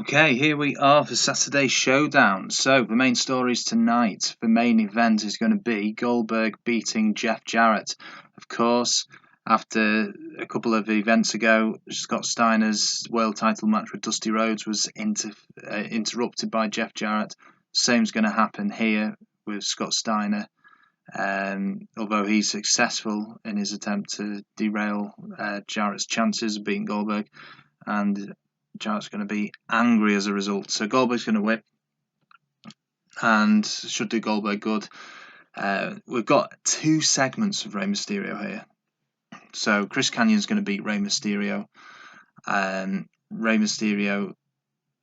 Okay, here we are for Saturday's Showdown. So, the main stories tonight, the main event is going to be Goldberg beating Jeff Jarrett. Of course, after a couple of events ago, Scott Steiner's world title match with Dusty Rhodes was interrupted by Jeff Jarrett. Same's going to happen here with Scott Steiner. Although he's successful in his attempt to derail Jarrett's chances of beating Goldberg, and Jarrett's going to be angry as a result. So Goldberg's going to win and should do Goldberg good. We've got 2 segments of Rey Mysterio here. So Chris Kanyon's going to beat Rey Mysterio. Rey Mysterio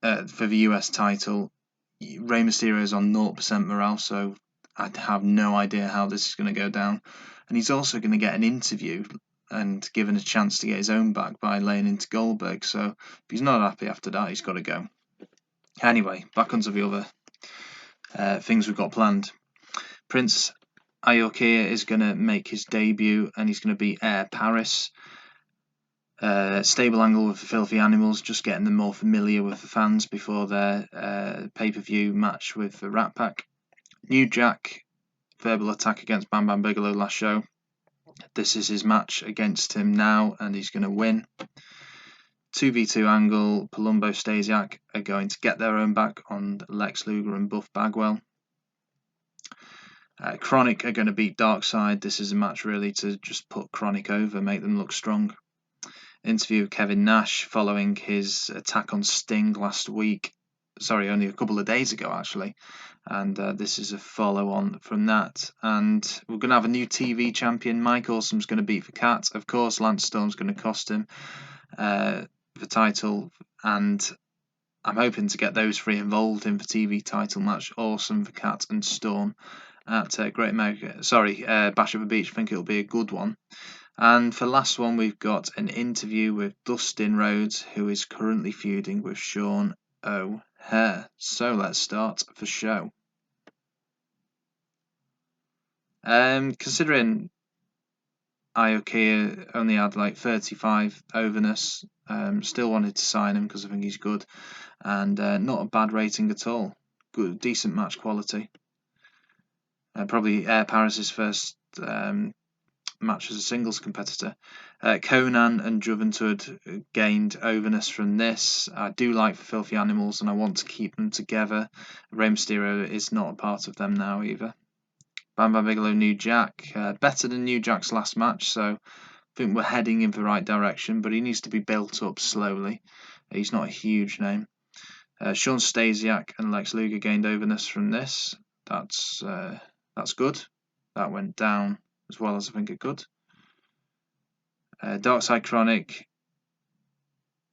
for the US title. Rey Mysterio is on 0% morale, so I have no idea how this is going to go down. And he's also going to get an interview and given a chance to get his own back by laying into Goldberg. So if he's not happy after that, he's got to go. Anyway, back onto the other things we've got planned. Prince Iaukea is going to make his debut, and he's going to beat Air Paris. Stable angle with the Filthy Animals, just getting them more familiar with the fans before their pay-per-view match with the Rat Pack. New Jack, verbal attack against Bam Bam Bigelow last show. This is his match against him now, and he's going to win. 2v2 angle, Palumbo Stasiak are going to get their own back on Lex Luger and Buff Bagwell. Chronic are going to beat Darkseid. This is a match really to just put Chronic over, make them look strong. Interview with Kevin Nash following his attack on Sting last week. Sorry, only a couple of days ago actually. And this is a follow-on from that. And we're going to have a new TV champion. Mike Awesome's going to beat the Cat. Of course, Lance Storm's going to cost him the title. And I'm hoping to get those 3 involved in the TV title match. Awesome, the Cat and Storm at Great America. Bash at the Beach. I think it'll be a good one. And for last one, we've got an interview with Dustin Rhodes, who is currently feuding with Sean O'Haire. So let's start the show. Considering Iaukea only had like 35 overness, still wanted to sign him because I think he's good, and not a bad rating at all. Good, decent match quality. Probably Air Paris' first match as a singles competitor. Conan and Juventud gained overness from this. I do like the Filthy Animals and I want to keep them together. Rey Mysterio is not a part of them now either. Bam Bam Bigelow, New Jack. Better than New Jack's last match, so I think we're heading in the right direction, but he needs to be built up slowly. He's not a huge name. Sean Stasiak and Lex Luger gained overness from this. That's good. That went down as well as I think it could. Darkseid Chronic.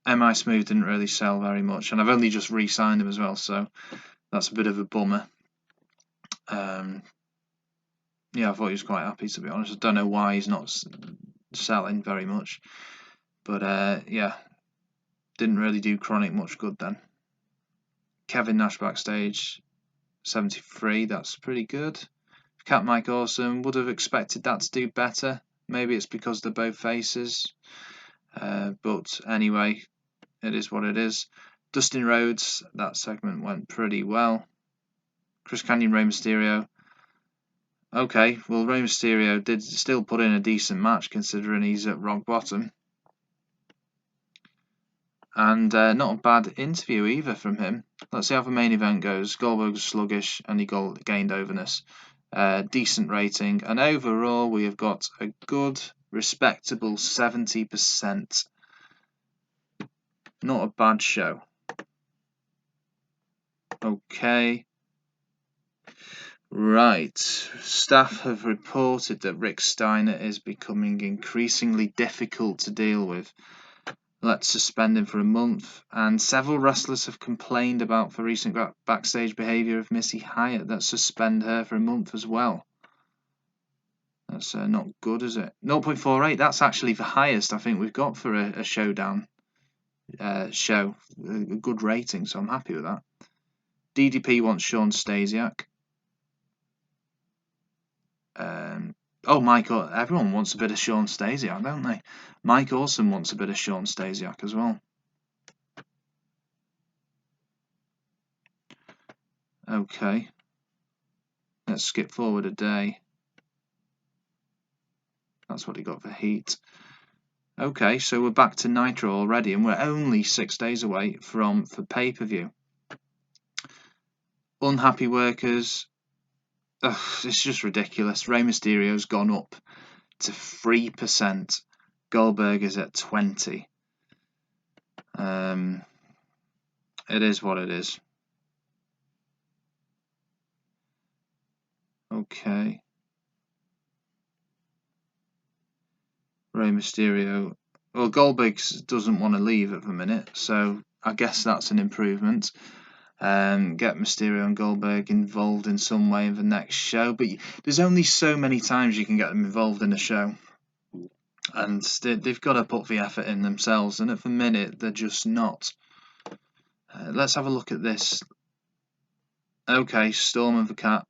MI Smooth didn't really sell very much, and I've only just re-signed him as well, so that's a bit of a bummer. Yeah, I thought he was quite happy, to be honest. I don't know why he's not selling very much, but yeah, didn't really do Chronic much good then. Kevin Nash backstage, 73, that's pretty good. Cat Mike Awesome, would have expected that to do better. Maybe it's because they're both faces. But anyway, it is what it is. Dustin Rhodes, that segment went pretty well. Chris Kanyon, Rey Mysterio. Okay, well, Rey Mysterio did still put in a decent match considering he's at rock bottom. And not a bad interview either from him. Let's see how the main event goes. Goldberg was sluggish and he gained overness. Decent rating. And overall, we have got a good, respectable 70%. Not a bad show. Okay. Right. Staff have reported that Rick Steiner is becoming increasingly difficult to deal with. Let's suspend him for a month. And several wrestlers have complained about the recent backstage behaviour of Missy Hyatt. Let's suspend her for a month as well. That's not good, is it? 0.48. That's actually the highest I think we've got for a Showdown show. A good rating, so I'm happy with that. DDP wants Sean Stasiak. Michael, everyone wants a bit of Sean Stasiak, don't they? Mike Awesome wants a bit of Sean Stasiak as well. Okay. Let's skip forward a day. That's what he got for heat. Okay, so we're back to Nitro already, and we're only 6 days away for pay-per-view. Unhappy workers. Ugh, it's just ridiculous. Rey Mysterio's gone up to 3%. Goldberg is at 20. It is what it is. Okay. Rey Mysterio. Well, Goldberg doesn't want to leave at the minute, so I guess that's an improvement. Get Mysterio and Goldberg involved in some way in the next show, but there's only so many times you can get them involved in a show, and they've got to put the effort in themselves, and at the minute they're just not. Let's have a look at this. Okay, Storm and the Cat.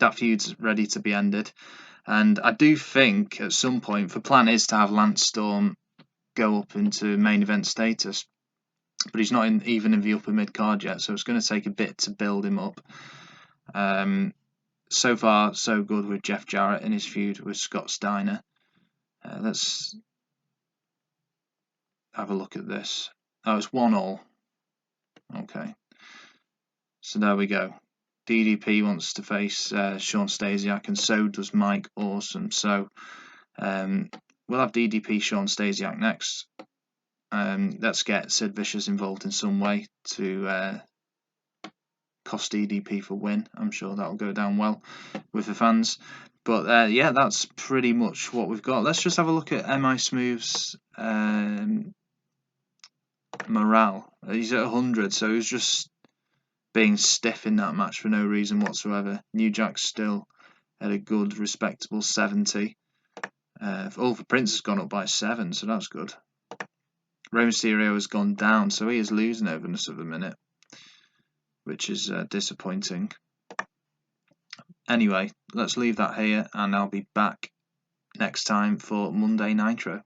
That feud's ready to be ended. And I do think at some point the plan is to have Lance Storm go up into main event status. But he's not even in the upper mid card yet, so it's going to take a bit to build him up. So far, so good with Jeff Jarrett in his feud with Scott Steiner. Let's have a look at this. Oh, it's 1-1. Okay. So there we go. DDP wants to face Shawn Stasiak, and so does Mike Awesome. So we'll have DDP Shawn Stasiak next. Let's get Sid Vicious involved in some way to cost DDP for win. I'm sure that'll go down well with the fans. But yeah, that's pretty much what we've got. Let's just have a look at MI Smooth's morale. He's at 100, so he's just being stiff in that match for no reason whatsoever. New Jack's still at a good, respectable 70. The Prince has gone up by 7, so that's good. Rey Mysterio has gone down, so he is losing over us at the minute, which is disappointing. Anyway, let's leave that here, and I'll be back next time for Monday Nitro.